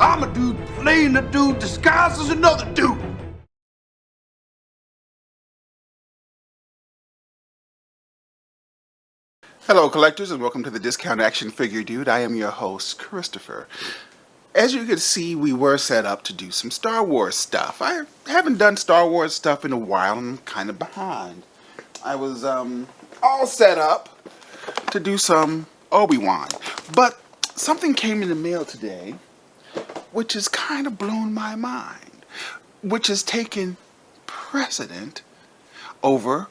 I'm a dude playing a dude disguised as another dude. Hello collectors and welcome to the Discount Action Figure Dude. I am your host, Christopher. As you can see, we were set up to do some Star Wars stuff. I haven't done Star Wars stuff in a while and I'm kind of behind. I was all set up to do some Obi-Wan, but something came in the mail today which has kind of blown my mind, which has taken precedent over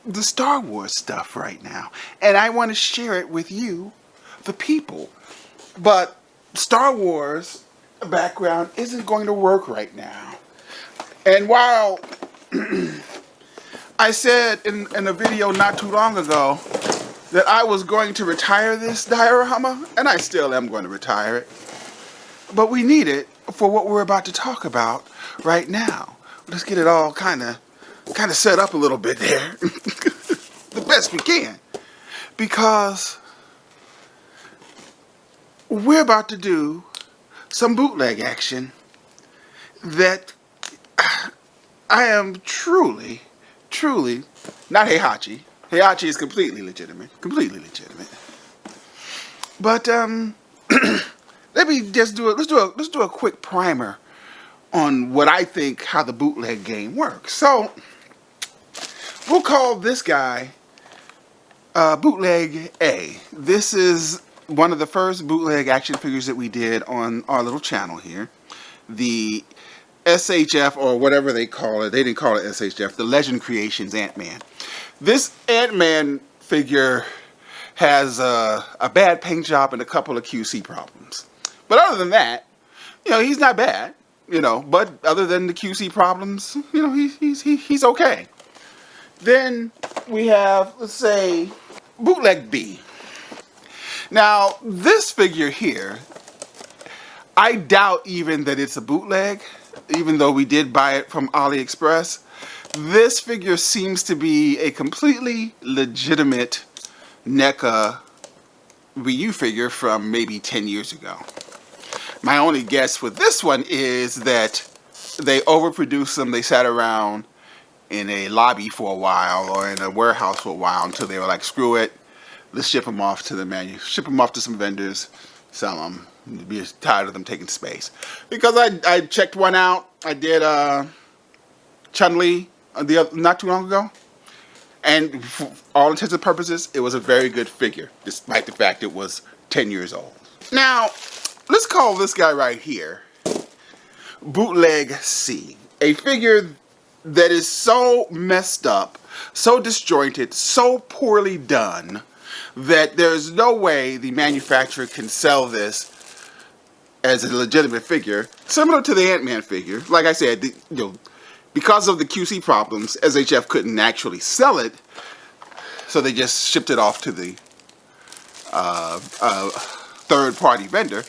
the Star Wars stuff right now. And I want to share it with you, the people. But Star Wars background isn't going to work right now. And while I said in a video not too long ago that I was going to retire this diorama, and I still am going to retire it, but we need it for what we're about to talk about right now. Let's get it all kind of set up a little bit there. The best we can. Because we're about to do some bootleg action that I am truly not Heihachi. Heihachi is completely legitimate. But let me just let's do a quick primer on what I think how the bootleg game works. So we'll call this guy Bootleg A. This is one of the first bootleg action figures that we did on our little channel here. The SHF, or whatever they call it. They didn't call it SHF. The Legend Creations Ant-Man. This Ant-Man figure has a bad paint job and a couple of QC problems. But other than that, he's not bad. But other than the QC problems, he's okay. Then we have, let's say, Bootleg B. Now, this figure here, I doubt even that it's a bootleg, even though we did buy it from AliExpress. This figure seems to be a completely legitimate NECA Ryu figure from maybe 10 years ago. My only guess with this one is that they overproduced them. They sat around in a lobby for a while or in a warehouse for a while until they were like, screw it, let's ship them off to ship them off to some vendors, sell them. Be tired of them taking space. Because I checked one out. I did Chun-Li not too long ago. And for all intents and purposes, it was a very good figure, despite the fact it was 10 years old. Now, let's call this guy right here Bootleg C. A figure that is so messed up, so disjointed, so poorly done, that there's no way the manufacturer can sell this as a legitimate figure, similar to the Ant-Man figure. Like I said, because of the QC problems, SHF couldn't actually sell it, so they just shipped it off to the third-party vendor.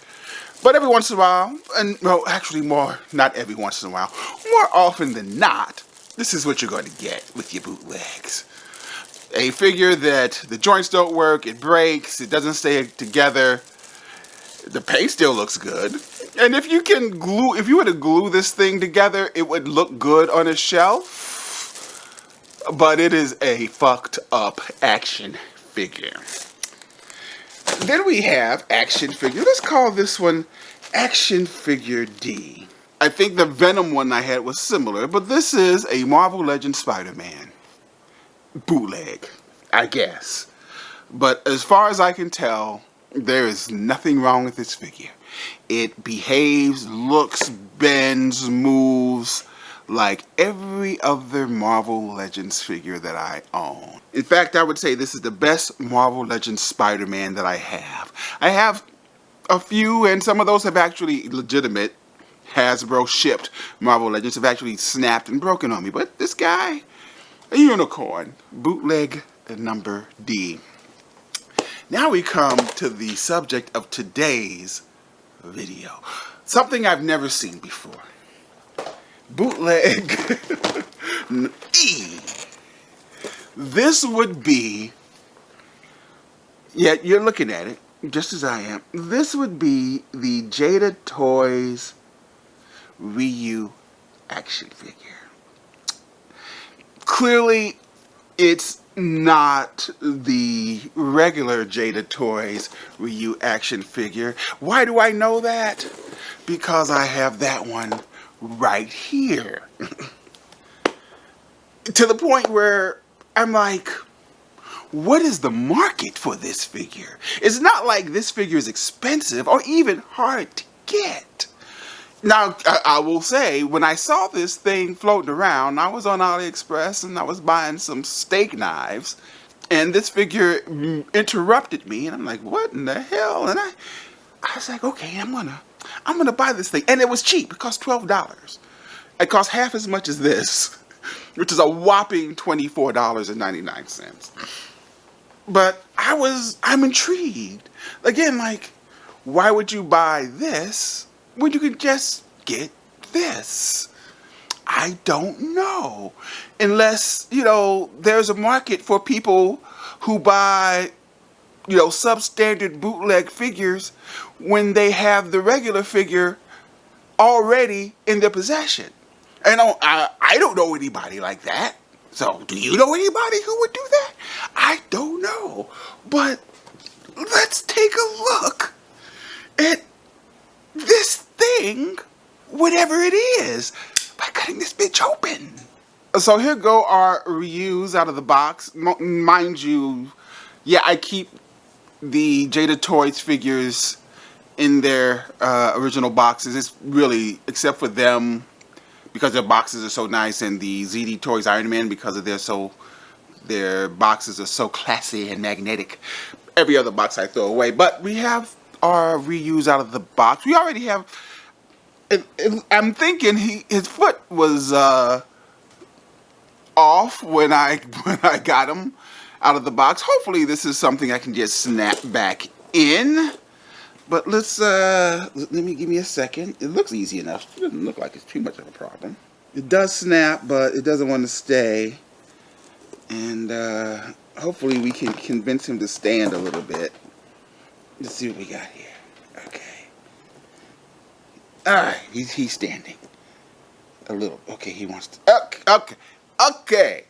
But every once in a while, and well, actually not every once in a while, more often than not, this is what you're going to get with your bootlegs. A figure that the joints don't work, it breaks, it doesn't stay together, the paint still looks good. And if you were to glue this thing together, it would look good on a shelf. But it is a fucked up action figure. Then we have action figure. Let's call this one Action Figure D. I think the Venom one I had was similar, but this is a Marvel Legends Spider-Man bootleg, I guess. But as far as I can tell, there is nothing wrong with this figure. It behaves, looks, bends, moves like every other Marvel Legends figure that I own. In fact, I would say this is the best Marvel Legends Spider-Man that I have. I have a few, and some of those have actually legitimate Hasbro shipped Marvel Legends have actually snapped and broken on me. But this guy, a unicorn, bootleg number D. Now we come to the subject of today's video. Something I've never seen before. Bootleg E. This would be, yeah, you're looking at it. just as I am. This would be the Jada Toys Ryu action figure. Clearly, it's not the regular Jada Toys Ryu action figure. Why do I know that? Because I have that one right here. To the point where I'm like, what is the market for this figure? It's not like this figure is expensive or even hard to get. Now, I will say, when I saw this thing floating around, I was on AliExpress and I was buying some steak knives, and this figure interrupted me, and I'm like, what in the hell? And I was like, okay, I'm gonna buy this thing. And it was cheap. It cost $12. It cost half as much as this, which is a whopping $24.99. But I'm intrigued. Again, like, why would you buy this when you could just get this? I don't know. Unless, there's a market for people who buy, substandard bootleg figures when they have the regular figure already in their possession. And I don't know anybody like that. So, do you know anybody who would do that? I don't know. But let's take a look at this thing, whatever it is, by cutting this bitch open. So here go our Ryus out of the box. Mind you, yeah, I keep the Jada Toys figures in their original boxes. It's really, except for them, because their boxes are so nice, and the ZD Toys Iron Man, because of their boxes are so classy and magnetic. Every other box I throw away. But we have our Ryus out of the box. We already have. I'm thinking his foot was off when I got him out of the box. Hopefully this is something I can just snap back in. But give me a second. It looks easy enough. It doesn't look like it's too much of a problem. It does snap, but it doesn't want to stay. And hopefully we can convince him to stand a little bit. Let's see what we got here. Okay. Alright, he's standing. A little. Okay, he wants to. Okay.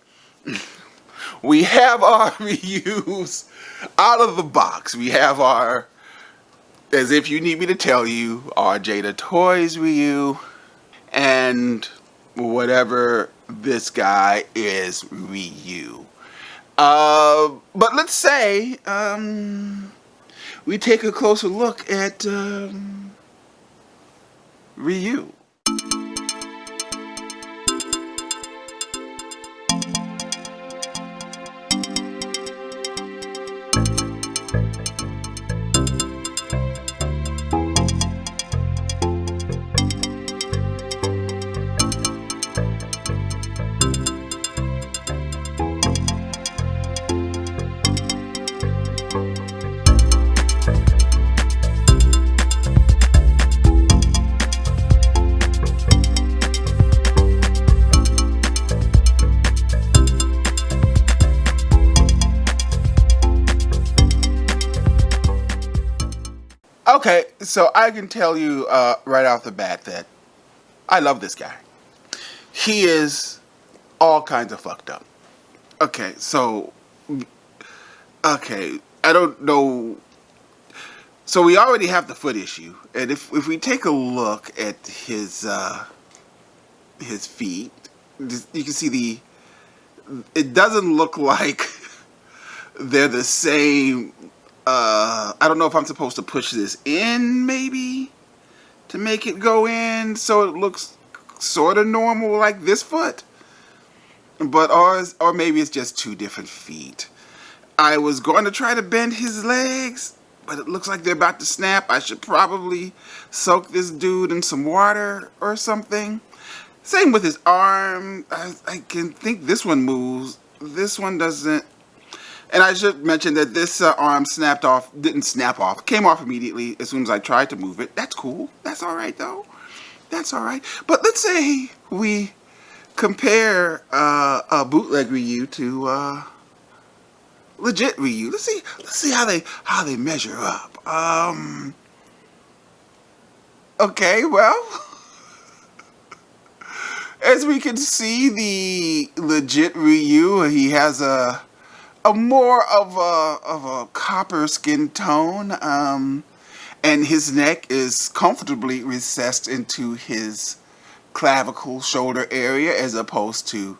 We have our Ryus out of the box. We have our, as if you need me to tell you, our Jada Toys Ryu, and whatever this guy is Ryu. But let's say we take a closer look at Ryu. Okay, so I can tell you right off the bat that I love this guy. He is all kinds of fucked up. Okay, I don't know. So we already have the foot issue, and if we take a look at his feet, you can see it doesn't look like they're the same. I don't know if I'm supposed to push this in, maybe, to make it go in so it looks sort of normal like this foot. But or maybe it's just two different feet. I was going to try to bend his legs, but it looks like they're about to snap. I should probably soak this dude in some water or something. Same with his arm. I can think this one moves. This one doesn't. And I should mention that this arm didn't snap off. Came off immediately as soon as I tried to move it. That's cool. That's all right, though. That's all right. But let's say we compare a bootleg Ryu to legit Ryu. Let's see how they measure up. Okay, well, as we can see, the legit Ryu, he has a more of a copper skin tone, and his neck is comfortably recessed into his clavicle shoulder area, as opposed to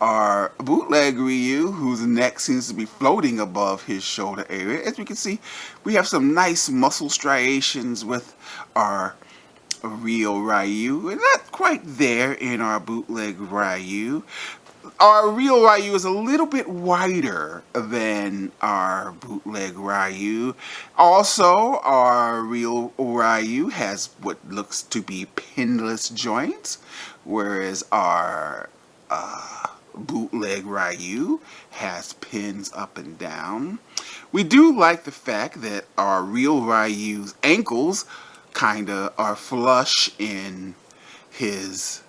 our bootleg Ryu, whose neck seems to be floating above his shoulder area. As we can see, we have some nice muscle striations with our real Ryu. We're not quite there in our bootleg Ryu. Our real Ryu is a little bit wider than our bootleg Ryu. Also, our real Ryu has what looks to be pinless joints, whereas our bootleg Ryu has pins up and down. We do like the fact that our real Ryu's ankles kinda are flush in his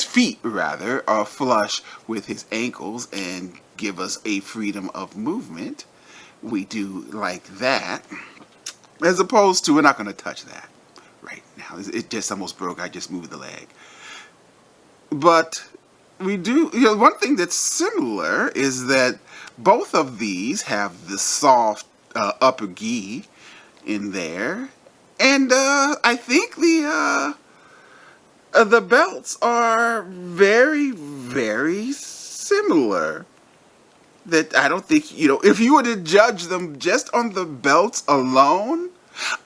feet rather are flush with his ankles and give us a freedom of movement. We do like that. As opposed to, we're not going to touch that right now. It just almost broke. I just moved the leg. But we do, one thing that's similar is that both of these have the soft upper gi in there. And I think the belts are very, very similar. That I don't think, if you were to judge them just on the belts alone,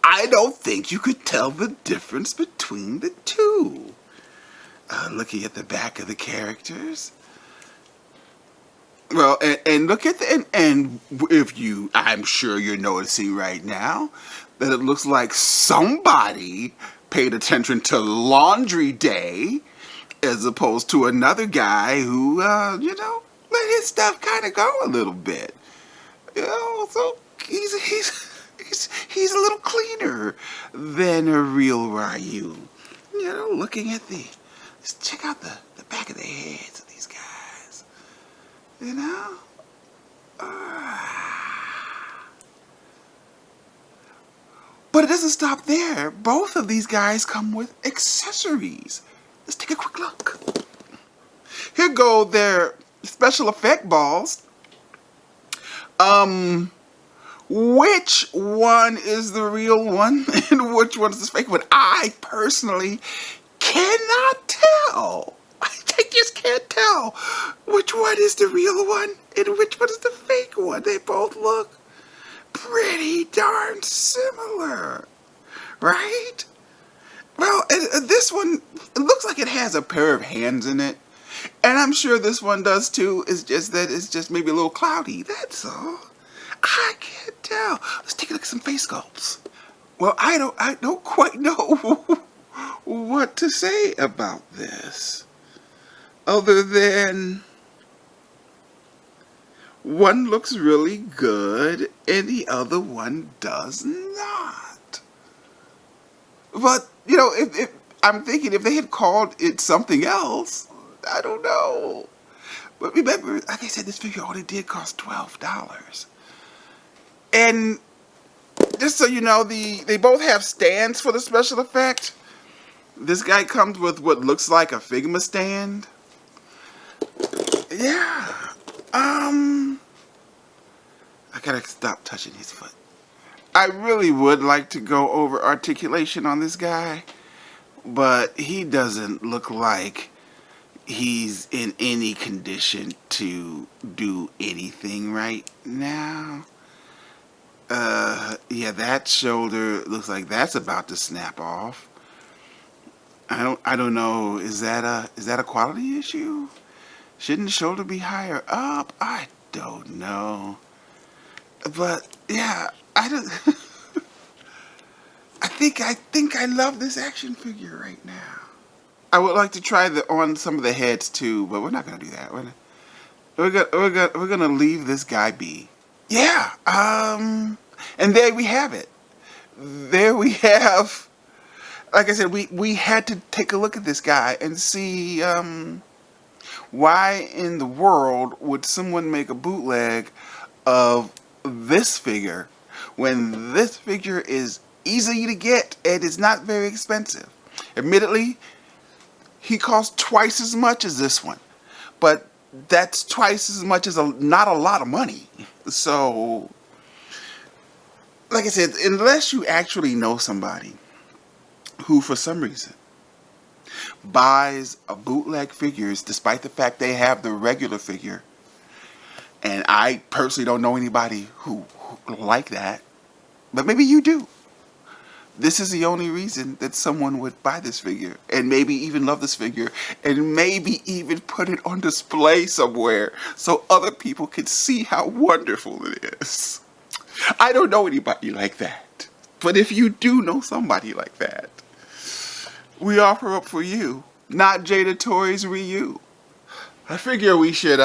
I don't think you could tell the difference between the two. Looking at the back of the characters. Well, and look at and if I'm sure you're noticing right now that it looks like somebody paid attention to Laundry Day as opposed to another guy who, let his stuff kind of go a little bit. So he's a little cleaner than a real Ryu. Looking at let's check out the back of the heads of these guys. But it doesn't stop there. Both of these guys come with accessories. Let's take a quick look. Here go their special effect balls. Which one is the real one and which one is the fake one? I personally cannot tell. I just can't tell which one is the real one and which one is the fake one. They both look pretty darn similar, right? Well, this one, it looks like it has a pair of hands in it. And I'm sure this one does too. It's just that it's just maybe a little cloudy. That's all. I can't tell. Let's take a look at some face sculpts. Well, I don't quite know what to say about this. Other than one looks really good and the other one does not. But, if I'm thinking if they had called it something else, I don't know. But remember, like I said, this figure only did cost $12. And just so you know, they both have stands for the special effect. This guy comes with what looks like a Figma stand. Yeah. I gotta stop touching his foot. I really would like to go over articulation on this guy, but he doesn't look like he's in any condition to do anything right now. Yeah, that shoulder looks like that's about to snap off. I don't know. Is that a quality issue? Shouldn't the shoulder be higher up? I don't know. But yeah, I don't. I think I love this action figure right now. I would like to try on some of the heads too, but we're not gonna do that. We're gonna leave this guy be. Yeah. And there we have it. There we have. Like I said, we had to take a look at this guy and see why in the world would someone make a bootleg of this figure when this figure is easy to get and it's not very expensive. Admittedly, he costs twice as much as this one, but that's twice as much as not a lot of money. So, like I said, unless you actually know somebody who, for some reason, buys a bootleg figures despite the fact they have the regular figure, and I personally don't know anybody who like that, but maybe you do. This is the only reason that someone would buy this figure, and maybe even love this figure, and maybe even put it on display somewhere so other people can see how wonderful it is. I don't know anybody like that, but if you do know somebody like that, we offer up for you, Not Jada Toys Ryu. I figure we should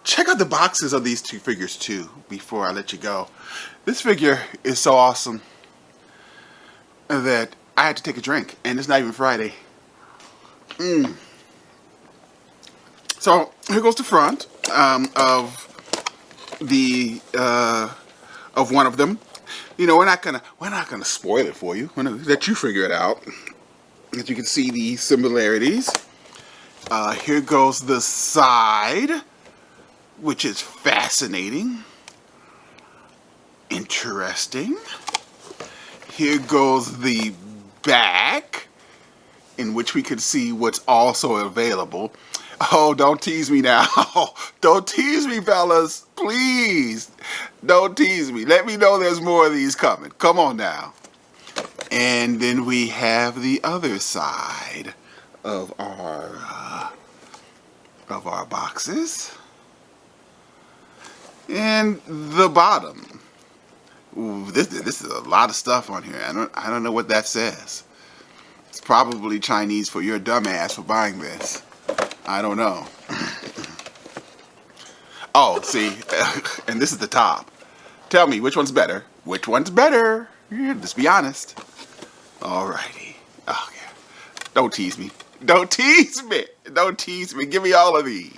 check out the boxes of these two figures too before I let you go. This figure is so awesome that I had to take a drink, and it's not even Friday. So here goes the front of one of them. You know, we're not gonna spoil it for you. We're gonna let you figure it out. As you can see the similarities. Here goes the side, which is fascinating, interesting. Here goes the back, in which we can see what's also available. Oh, don't tease me now. Don't tease me, fellas. Please. Don't tease me. Let me know there's more of these coming. Come on now. And then we have the other side of our boxes. And the bottom. Ooh, this is a lot of stuff on here. I don't know what that says. It's probably Chinese for your dumbass for buying this. I don't know. Oh, see, and this is the top. Tell me, which one's better? Which one's better? Let's be honest. Alrighty. Oh, yeah. Don't tease me. Don't tease me. Don't tease me. Give me all of these.